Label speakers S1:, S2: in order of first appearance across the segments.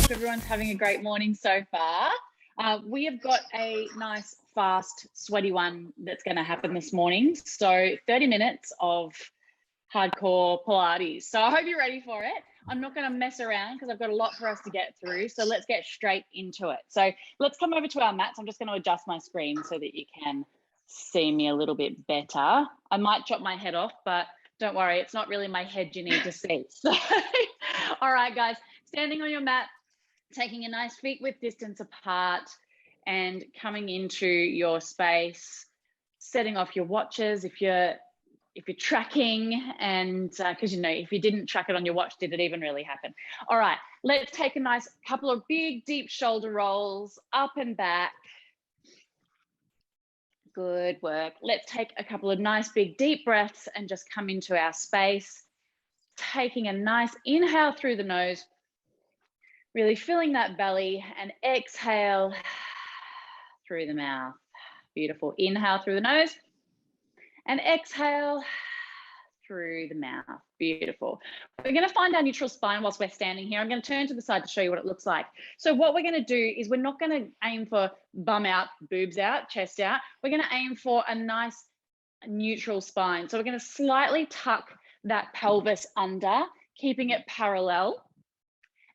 S1: Hope everyone's having a great morning so far. We have got a nice, fast, sweaty one that's going to happen this morning. So 30 minutes of hardcore Pilates. So I hope you're ready for it. I'm not going to mess around because I've got a lot for us to get through. So let's get straight into it. So let's come over to our mats. I'm just going to adjust my screen so that you can see me a little bit better. I might chop my head off, but don't worry, it's not really my head you need to see. So, all right, guys, standing on your mat, taking a nice feet width distance apart and coming into your space, setting off your watches if you're tracking, and because if you didn't track it on your watch, did it even really happen? All right, let's take a nice couple of big deep shoulder rolls up and back. Good work. Let's take a couple of nice big deep breaths and just come into our space, taking a nice inhale through the nose, really filling that belly, and exhale through the mouth. Beautiful. Inhale through the nose and exhale through the mouth. Beautiful. We're going to find our neutral spine whilst we're standing here. I'm going to turn to the side to show you what it looks like. So what we're going to do is we're not going to aim for bum out, boobs out, chest out. We're going to aim for a nice neutral spine. So we're going to slightly tuck that pelvis under, keeping it parallel.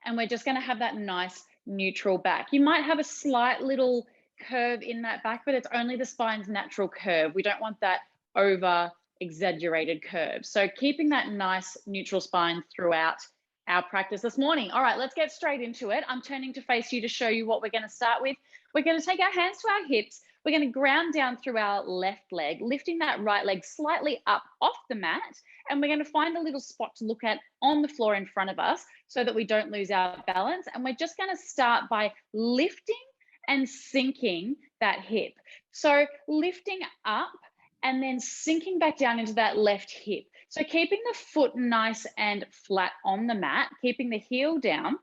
S1: And we're just going to have that nice neutral back. You might have a slight little curve in that back, but it's only the spine's natural curve. We don't want that over exaggerated curve. So keeping that nice neutral spine throughout our practice this morning. All right, let's get straight into it. I'm turning to face you to show you what we're going to start with. We're going to take our hands to our hips. We're going to ground down through our left leg, lifting that right leg slightly up off the mat. And we're going to find a little spot to look at on the floor in front of us so that we don't lose our balance. And we're just going to start by lifting and sinking that hip. So lifting up and then sinking back down into that left hip. So keeping the foot nice and flat on the mat, keeping the heel down,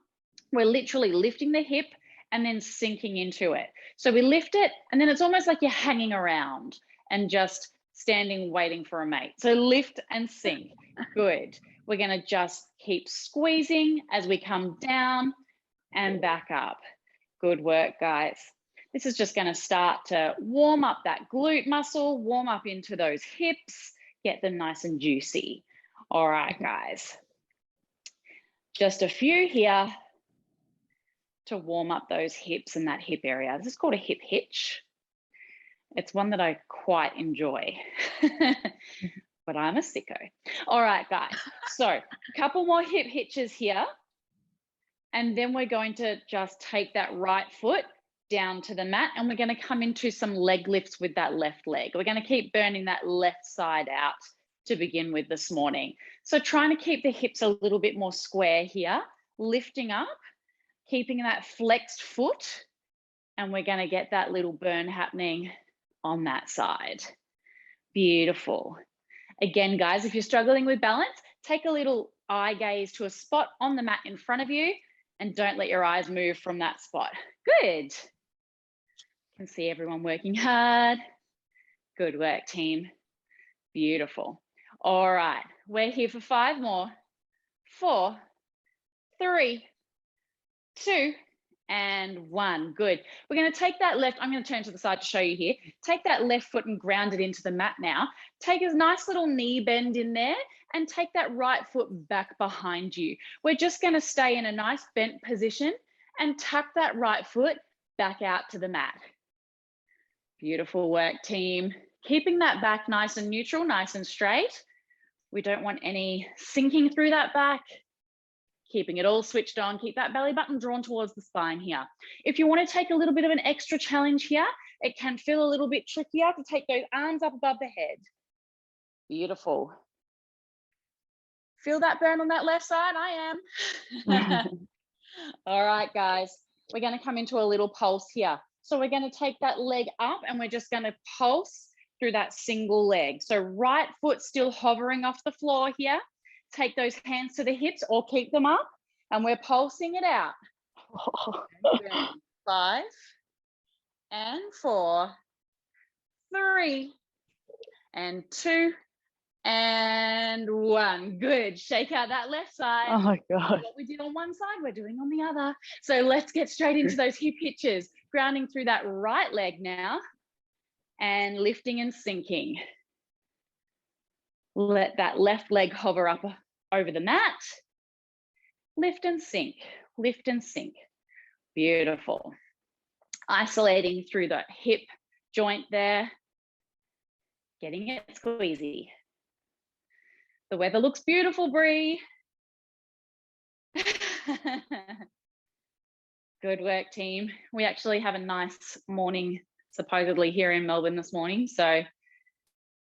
S1: we're literally lifting the hip and then sinking into it. So we lift it and then it's almost like you're hanging around and just standing waiting for a mate. So lift and sink. Good. We're going to just keep squeezing as we come down and back up. Good work, guys. This is just going to start to warm up that glute muscle, warm up into those hips, get them nice and juicy. All right, guys. Just a few here to warm up those hips and that hip area. This is called a hip hitch. It's one that I quite enjoy, but I'm a sicko. All right, guys. So a couple more hip hitches here. And then we're going to just take that right foot down to the mat and we're going to come into some leg lifts with that left leg. We're going to keep burning that left side out to begin with this morning. So trying to keep the hips a little bit more square here, lifting up, keeping that flexed foot, and we're going to get that little burn happening on that side. Beautiful. Again, guys, if you're struggling with balance, take a little eye gaze to a spot on the mat in front of you and don't let your eyes move from that spot. Good. Can see everyone working hard. Good work, team. Beautiful. All right, we're here for 5 more. 4, 3, 2, and 1. Good. We're going to take that left. I'm going to turn to the side to show you here. Take that left foot and ground it into the mat now. Take a nice little knee bend in there and take that right foot back behind you. We're just going to stay in a nice bent position and tuck that right foot back out to the mat. Beautiful work, team. Keeping that back nice and neutral, nice and straight. We don't want any sinking through that back. Keeping it all switched on. Keep that belly button drawn towards the spine here. If you want to take a little bit of an extra challenge here, it can feel a little bit trickier to take those arms up above the head. Beautiful. Feel that burn on that left side? I am. All right, guys. We're going to come into a little pulse here. So we're going to take that leg up and we're just going to pulse through that single leg. So right foot still hovering off the floor here. Take those hands to the hips or keep them up and we're pulsing it out. 5 and 4, 3 and 2 and 1. Good. Shake out that left side.
S2: Oh my God.
S1: What we did on one side, we're doing on the other. So let's get straight into those hip hitches. Grounding through that right leg now and lifting and sinking. Let that left leg hover up over the mat. Lift and sink, lift and sink. Beautiful. Isolating through the hip joint there. Getting it squeezy. The weather looks beautiful, Bree. Good work, team. We actually have a nice morning, supposedly here in Melbourne this morning. So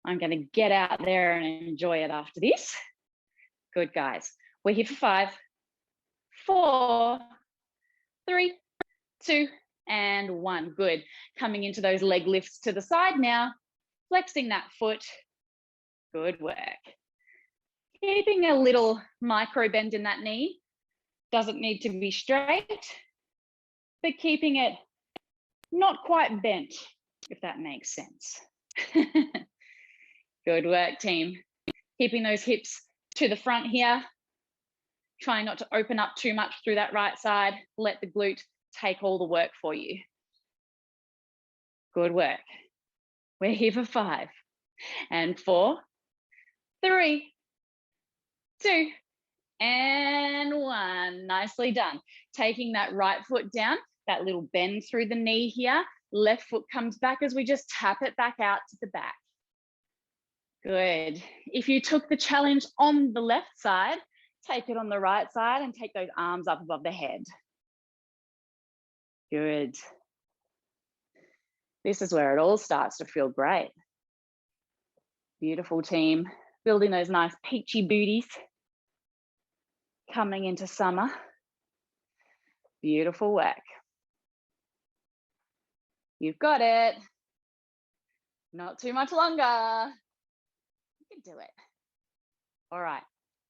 S1: I'm going to get out there and enjoy it after this. Good, guys. We're here for 5, 4, 3, 2, and 1. Good. Coming into those leg lifts to the side now. Flexing that foot. Good work. Keeping a little micro bend in that knee. Doesn't need to be straight, but keeping it not quite bent, if that makes sense. Good work, team. Keeping those hips to the front here. Trying not to open up too much through that right side. Let the glute take all the work for you. Good work. We're here for 5 and 4, 3, 2, and 1. Nicely done. Taking that right foot down, that little bend through the knee here. Left foot comes back as we just tap it back out to the back. Good. If you took the challenge on the left side, take it on the right side and take those arms up above the head. Good. This is where it all starts to feel great. Beautiful, team. Building those nice peachy booties. Coming into summer. Beautiful work. You've got it. Not too much longer. You can do it. All right.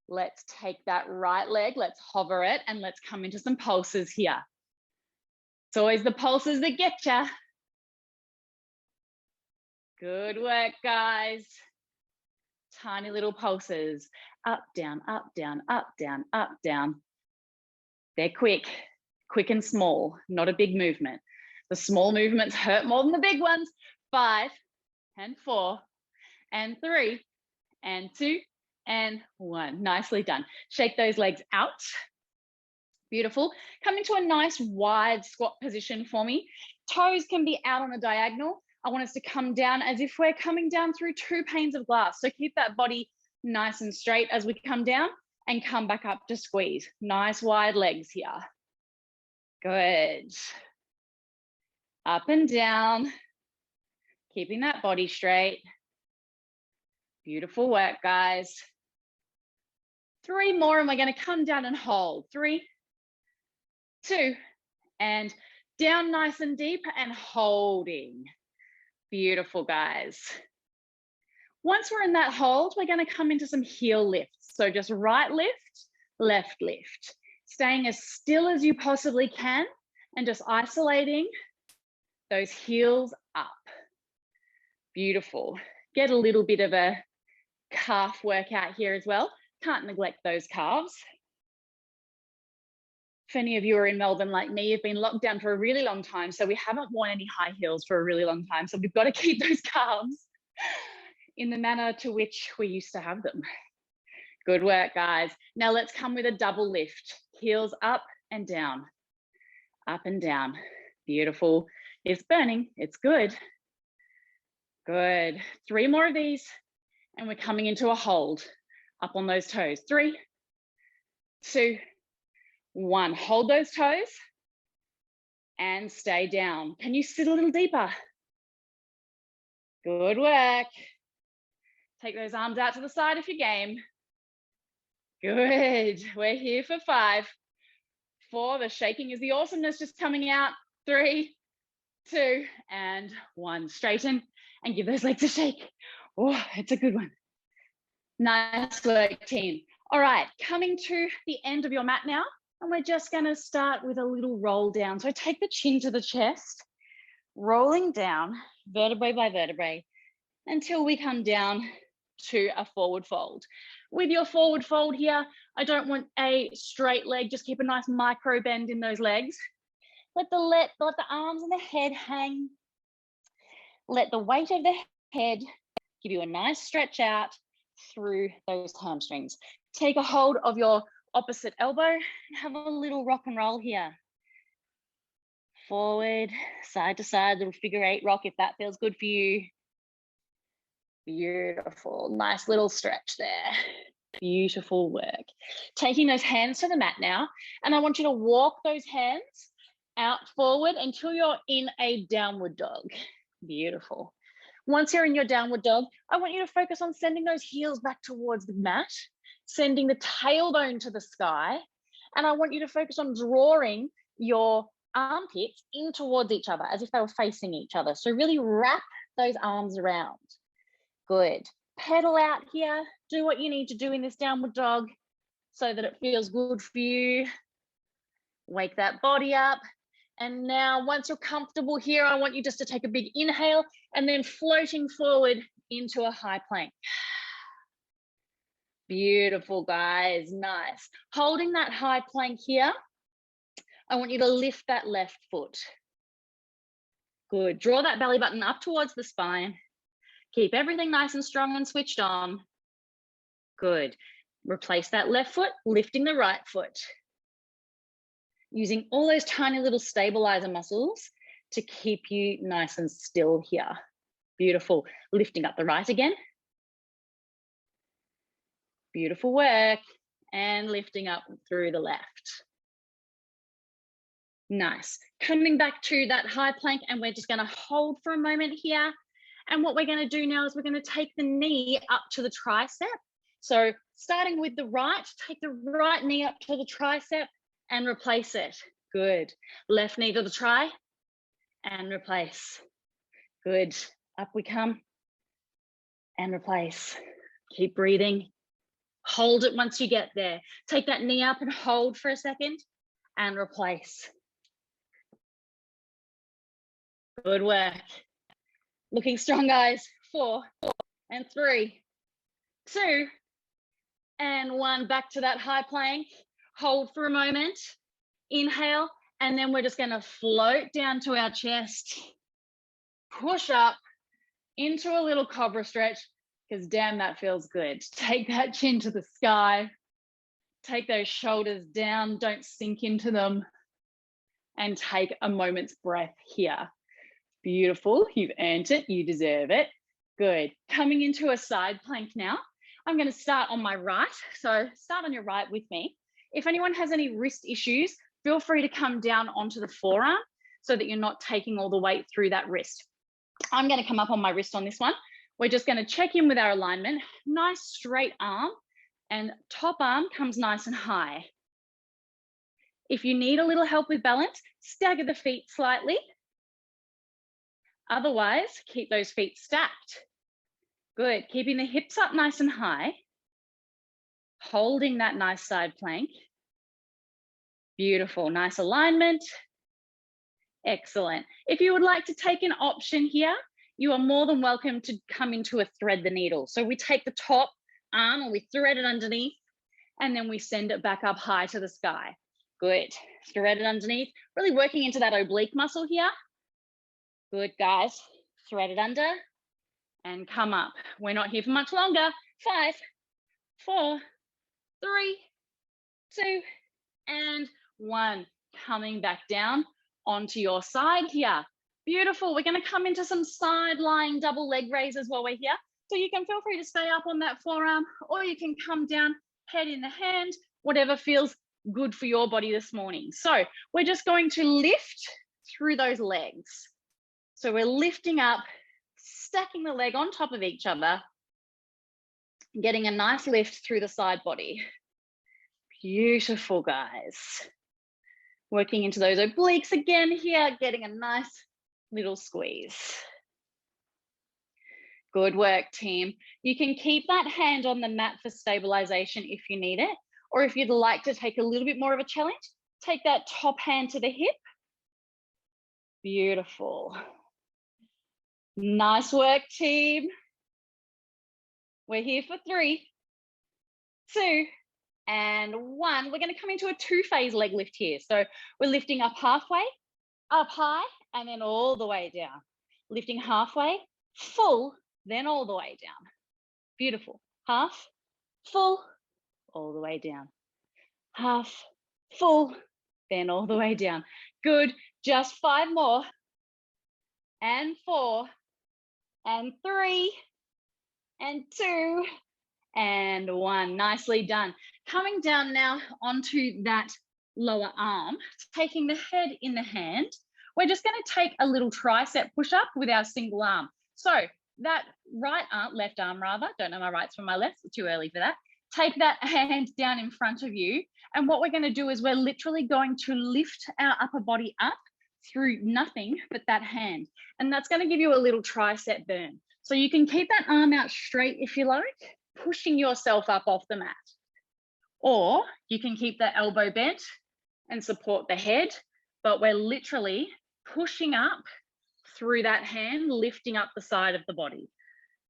S1: Let's take that right leg. Let's hover it and let's come into some pulses here. It's always the pulses that get you. Good work, guys. Tiny little pulses. Up, down, up, down, up, down, up, down. They're quick and small, not a big movement. The small movements hurt more than the big ones. 5 and 4 and 3 and 2 and 1. Nicely done. Shake those legs out. Beautiful. Come into a nice wide squat position for me. Toes can be out on a diagonal. I want us to come down as if we're coming down through 2 panes of glass. So keep that body nice and straight as we come down and come back up to squeeze. Nice wide legs here. Good. Up and down. Keeping that body straight. Beautiful work, guys. 3 more and we're going to come down and hold. 3, 2, and down nice and deep and holding. Beautiful, guys. Once we're in that hold, we're going to come into some heel lifts. So just right lift, left lift. Staying as still as you possibly can and just isolating those heels up. Beautiful. Get a little bit of a calf workout here as well. Can't neglect those calves. If any of you are in Melbourne like me, you've been locked down for a really long time, so we haven't worn any high heels for a really long time. So we've got to keep those calves in the manner to which we used to have them. Good work, guys. Now let's come with a double lift. Heels up and down. Up and down. Beautiful. It's burning. It's good. Good. 3 more of these. And we're coming into a hold. Up on those toes. 3, 2, 1. Hold those toes. And stay down. Can you sit a little deeper? Good work. Take those arms out to the side if you're game. Good. We're here for 5, 4. The shaking is the awesomeness just coming out. 3, 2, and 1. Straighten and give those legs a shake. Oh, it's a good one. Nice work, team. All right, coming to the end of your mat now, and we're just going to start with a little roll down. So take the chin to the chest, rolling down vertebrae by vertebrae until we come down to a forward fold. With your forward fold here, I don't want a straight leg. Just keep a nice micro bend in those legs. Let the arms and the head hang. Let the weight of the head give you a nice stretch out through those hamstrings. Take a hold of your opposite elbow and have a little rock and roll here. Forward, side to side, little figure 8 rock if that feels good for you. Beautiful, nice little stretch there. Beautiful work. Taking those hands to the mat now, and I want you to walk those hands out forward until you're in a downward dog. Beautiful. Once you're in your downward dog, I want you to focus on sending those heels back towards the mat, sending the tailbone to the sky, and I want you to focus on drawing your armpits in towards each other as if they were facing each other. So really wrap those arms around. Good. Pedal out here. Do what you need to do in this downward dog so that it feels good for you. Wake that body up. And now once you're comfortable here, I want you just to take a big inhale and then floating forward into a high plank. Beautiful, guys. Nice. Holding that high plank here, I want you to lift that left foot. Good. Draw that belly button up towards the spine. Keep everything nice and strong and switched on. Good. Replace that left foot, lifting the right foot. Using all those tiny little stabilizer muscles to keep you nice and still here. Beautiful. Lifting up the right again. Beautiful work. And lifting up through the left. Nice. Coming back to that high plank, and we're just going to hold for a moment here. And what we're going to do now is we're going to take the knee up to the tricep. So starting with the right, take the right knee up to the tricep and replace it. Good. Left knee to the tri and replace. Good. Up we come and replace. Keep breathing. Hold it once you get there. Take that knee up and hold for a second and replace. Good work. Looking strong, guys. 4 and 3, 2 and 1. Back to that high plank. Hold for a moment. Inhale, and then we're just going to float down to our chest. Push up into a little cobra stretch, because damn, that feels good. Take that chin to the sky. Take those shoulders down. Don't sink into them. And take a moment's breath here. Beautiful. You've earned it. You deserve it. Good. Coming into a side plank now. I'm going to start on my right. So start on your right with me. If anyone has any wrist issues, feel free to come down onto the forearm so that you're not taking all the weight through that wrist. I'm going to come up on my wrist on this one. We're just going to check in with our alignment. Nice straight arm, and top arm comes nice and high. If you need a little help with balance, stagger the feet slightly. Otherwise, keep those feet stacked. Good. Keeping the hips up nice and high. Holding that nice side plank. Beautiful. Nice alignment. Excellent. If you would like to take an option here, you are more than welcome to come into a thread the needle. So we take the top arm and we thread it underneath, and then we send it back up high to the sky. Good. Thread it underneath. Really working into that oblique muscle here. Good, guys. Thread it under and come up. We're not here for much longer. 5, 4, 3, 2, and 1. Coming back down onto your side here. Beautiful. We're going to come into some side lying double leg raises while we're here. So you can feel free to stay up on that forearm, or you can come down, head in the hand, whatever feels good for your body this morning. So we're just going to lift through those legs. So we're lifting up, stacking the leg on top of each other, getting a nice lift through the side body. Beautiful, guys. Working into those obliques again here, getting a nice little squeeze. Good work, team. You can keep that hand on the mat for stabilization if you need it, or if you'd like to take a little bit more of a challenge, take that top hand to the hip. Beautiful. Nice work, team. We're here for 3, 2, and 1. We're going to come into a 2-phase leg lift here. So we're lifting up halfway, up high, and then all the way down. Lifting halfway, full, then all the way down. Beautiful. Half, full, all the way down. Half, full, then all the way down. Good. Just 5 more. And 4, and 3, and 2, and 1. Nicely done. Coming down now onto that lower arm, taking the head in the hand, we're just going to take a little tricep push-up with our single arm. So that left arm rather, don't know my rights from my left, it's too early for that. Take that hand down in front of you. And what we're going to do is we're literally going to lift our upper body up through nothing but that hand. And that's going to give you a little tricep burn. So you can keep that arm out straight if you like, pushing yourself up off the mat. Or you can keep the elbow bent and support the head, but we're literally pushing up through that hand, lifting up the side of the body.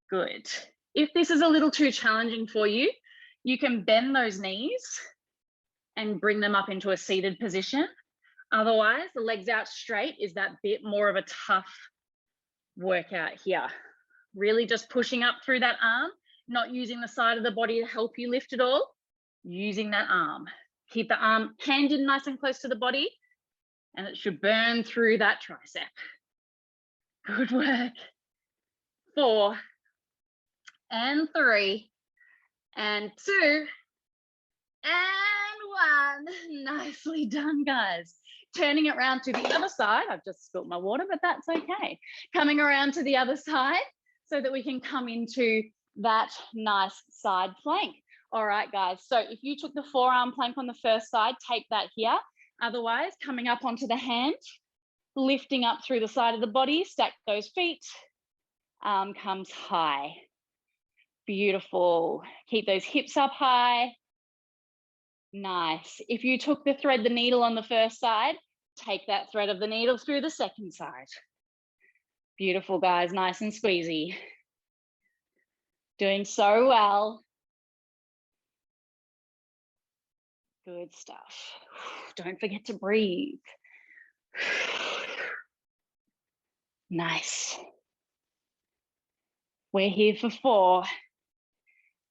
S1: Good. If this is a little too challenging for you, you can bend those knees and bring them up into a seated position. Otherwise, the legs out straight is that bit more of a tough workout here. Really just pushing up through that arm, not using the side of the body to help you lift it all, using that arm. Keep the arm hand in nice and close to the body, and it should burn through that tricep. Good work. 4, and 3, and 2, and 1. Nicely done, guys. Turning it around to the other side. I've just spilt my water, but that's okay. Coming around to the other side so that we can come into that nice side plank. All right, guys. So if you took the forearm plank on the first side, take that here. Otherwise, coming up onto the hand, lifting up through the side of the body, stack those feet. Arm comes high. Beautiful. Keep those hips up high. Nice. If you took the thread the needle on the first side, take that thread of the needle through the second side. Beautiful, guys. Nice and squeezy. Doing so well. Good stuff. Don't forget to breathe. Nice. We're here for 4,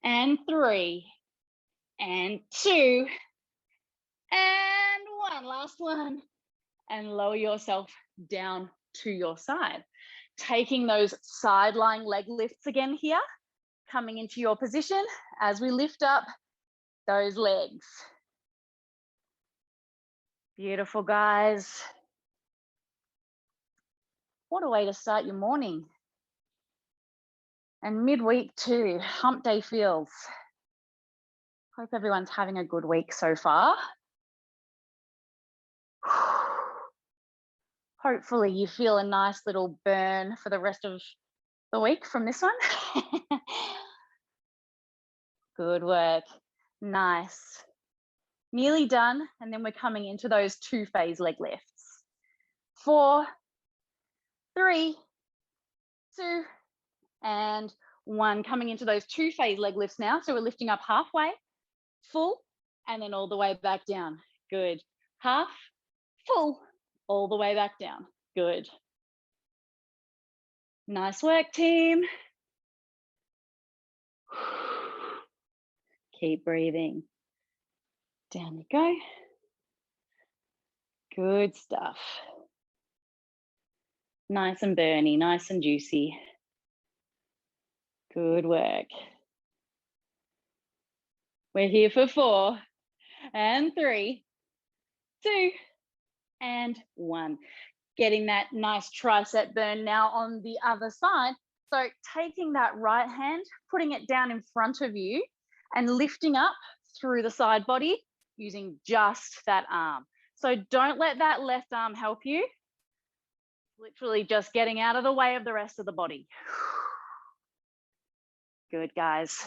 S1: and 3, and 2, and 1. Last one. And lower yourself down to your side. Taking those side lying leg lifts again here. Coming into your position as we lift up those legs. Beautiful, guys. What a way to start your morning. And midweek too, hump day feels. Hope everyone's having a good week so far. Hopefully you feel a nice little burn for the rest of the week from this one. Good work. Nice. Nearly done. And then we're coming into those 2-phase leg lifts. 4, 3, 2, and 1. Coming into those 2-phase leg lifts now. So we're lifting up halfway, full, and then all the way back down. Good. Half, full, all the way back down. Good. Nice work, team. Keep breathing. Down you go. Good stuff. Nice and burny, nice and juicy. Good work. We're here for 4, and 3, 2, and 1. Getting that nice tricep burn now on the other side. So taking that right hand, putting it down in front of you and lifting up through the side body using just that arm. So don't let that left arm help you. Literally just getting out of the way of the rest of the body. Good, guys.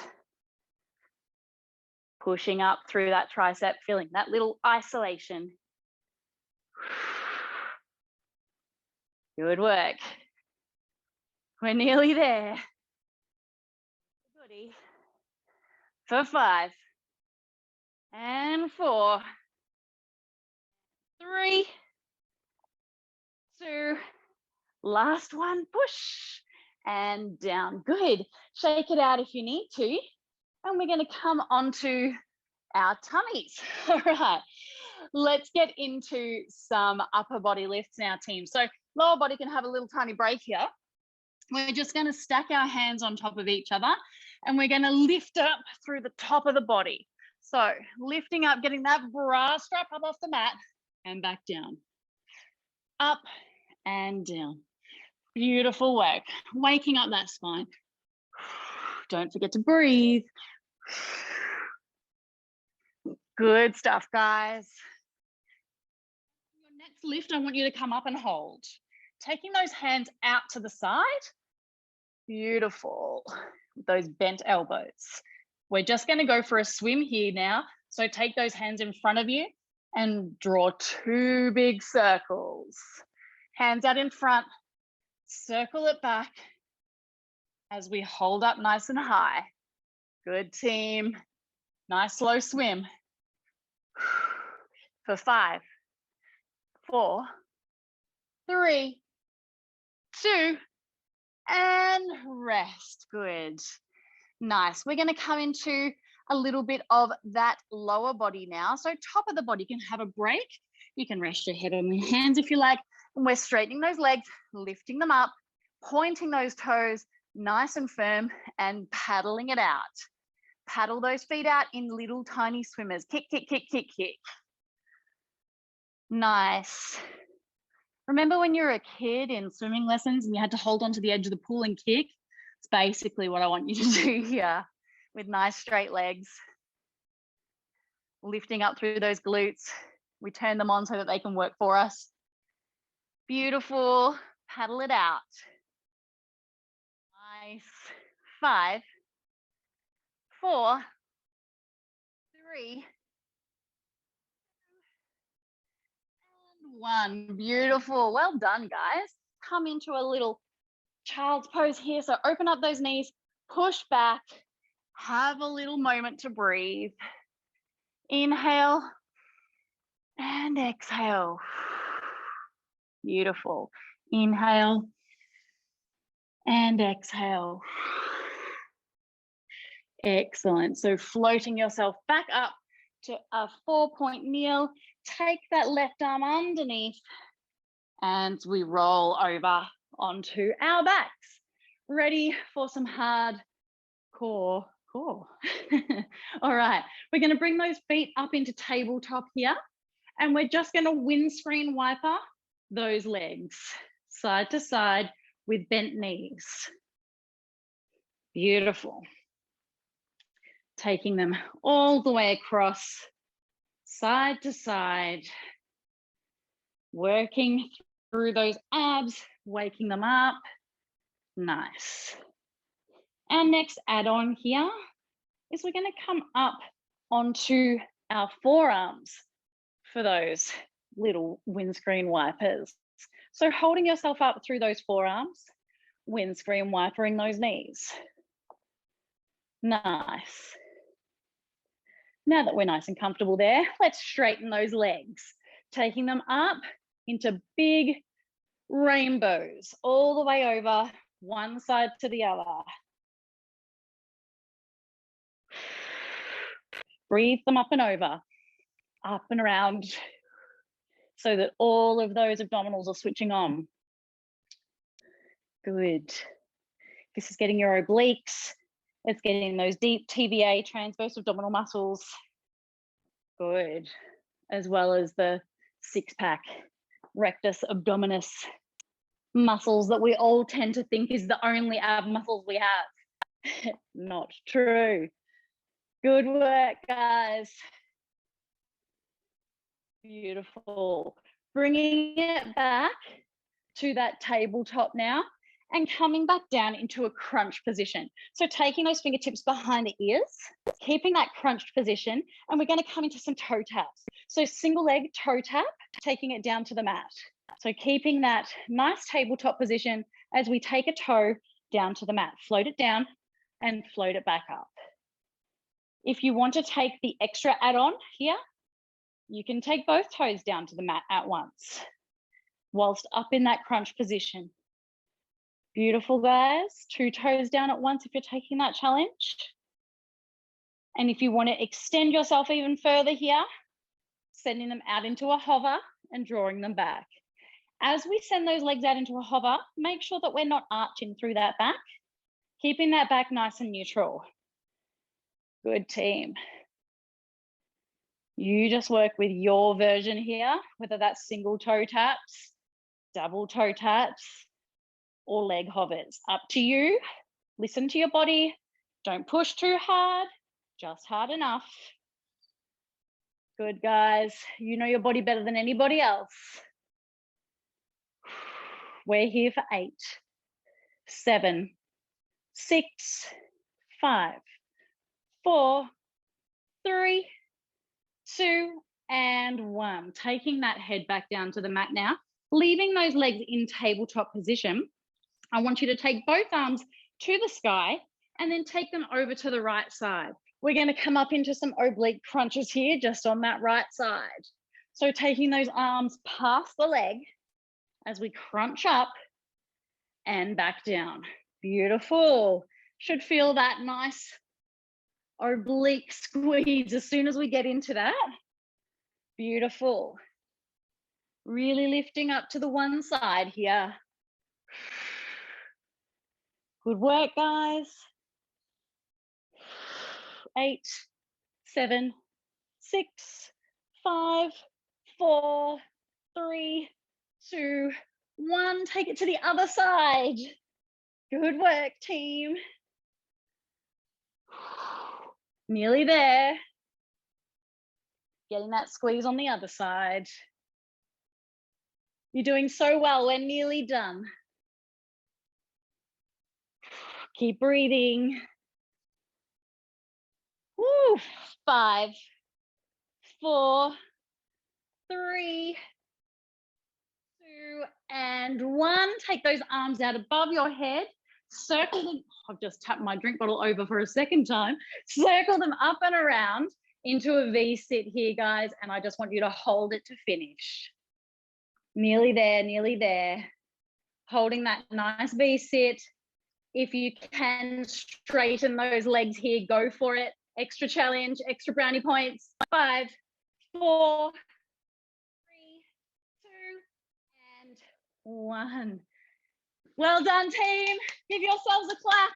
S1: Pushing up through that tricep, feeling that little isolation. Good work. We're nearly there. Goody. for 5 and 4, 3, 2, last one, push and down. Good. Shake it out if you need to. And we're going to come onto our tummies. All right. Let's get into some upper body lifts now, team. So lower body can have a little tiny break here. We're just going to stack our hands on top of each other and we're going to lift up through the top of the body. So lifting up, getting that bra strap up off the mat and back down. Up and down. Beautiful work. Waking up that spine. Don't forget to breathe. Good stuff, guys. Your next lift, I want you to come up and hold. Taking those hands out to the side. Beautiful. With those bent elbows. We're just going to go for a swim here now. So take those hands in front of you and draw 2 big circles. Hands out in front. Circle it back as we hold up nice and high. Good, team. Nice slow swim. For 5, 4, 3, 2, and rest. Good. Nice. We're going to come into a little bit of that lower body now. So top of the body can have a break. You can rest your head on your hands if you like. And we're straightening those legs, lifting them up, pointing those toes nice and firm and paddling it out. Paddle those feet out in little tiny swimmers. Kick, kick, kick, kick, kick. Nice. Remember when you were a kid in swimming lessons and you had to hold onto the edge of the pool and kick? It's basically what I want you to do here with nice straight legs. Lifting up through those glutes. We turn them on so that they can work for us. Beautiful. Paddle it out. Nice. 5, 4, 3, 1. Beautiful. Well done, guys. Come into a little child's pose here. So open up those knees, push back, have a little moment to breathe. Inhale and exhale. Beautiful. Inhale and exhale. Excellent. So floating yourself back up to a 4-point kneel. Take that left arm underneath and we roll over onto our backs. Ready for some hard core. All right, we're going to bring those feet up into tabletop here and we're just going to windscreen wiper those legs side to side with bent knees. Beautiful. Taking them all the way across, side to side, working through those abs, waking them up. Nice. Our next add-on here is we're going to come up onto our forearms for those little windscreen wipers. So holding yourself up through those forearms, windscreen wipering those knees. Nice. Now that we're nice and comfortable there, let's straighten those legs, taking them up into big rainbows all the way over one side to the other. Breathe them up and over, up and around, so that all of those abdominals are switching on. Good. This is getting your obliques. It's getting those deep TBA, transverse abdominal muscles. Good. As well as the 6-pack rectus abdominis muscles that we all tend to think is the only ab muscles we have. Not true. Good work, guys. Beautiful. Bringing it back to that tabletop now and coming back down into a crunch position. So taking those fingertips behind the ears, keeping that crunched position, and we're going to come into some toe taps. So single leg toe tap, taking it down to the mat. So keeping that nice tabletop position as we take a toe down to the mat. Float it down and float it back up. If you want to take the extra add-on here, you can take both toes down to the mat at once whilst up in that crunch position. Beautiful, guys. 2 toes down at once if you're taking that challenge. And if you want to extend yourself even further here, sending them out into a hover and drawing them back. As we send those legs out into a hover, make sure that we're not arching through that back, keeping that back nice and neutral. Good, team. You just work with your version here, whether that's single toe taps, double toe taps, or leg hovers. Up to you. Listen to your body. Don't push too hard, just hard enough. Good, guys. You know your body better than anybody else. We're here for 8, 7, 6, 5, 4, 3, 2, and 1. Taking that head back down to the mat now, leaving those legs in tabletop position. I want you to take both arms to the sky and then take them over to the right side. We're going to come up into some oblique crunches here, just on that right side. So taking those arms past the leg as we crunch up and back down. Beautiful. Should feel that nice oblique squeeze as soon as we get into that. Beautiful. Really lifting up to the one side here. Good work, guys. 8, 7, 6, 5, 4, 3, 2, 1. Take it to the other side. Good work, team. Nearly there. Getting that squeeze on the other side. You're doing so well. We're nearly done. Keep breathing. Woo. 5, 4, 3, 2, and 1. Take those arms out above your head. Circle them. I've just tapped my drink bottle over for a second time. Circle them up and around into a V sit here, guys. And I just want you to hold it to finish. Nearly there, nearly there. Holding that nice V sit. If you can straighten those legs here, go for it. Extra challenge, extra brownie points. 5, 4, 3, 2, and 1. Well done, team. Give yourselves a clap.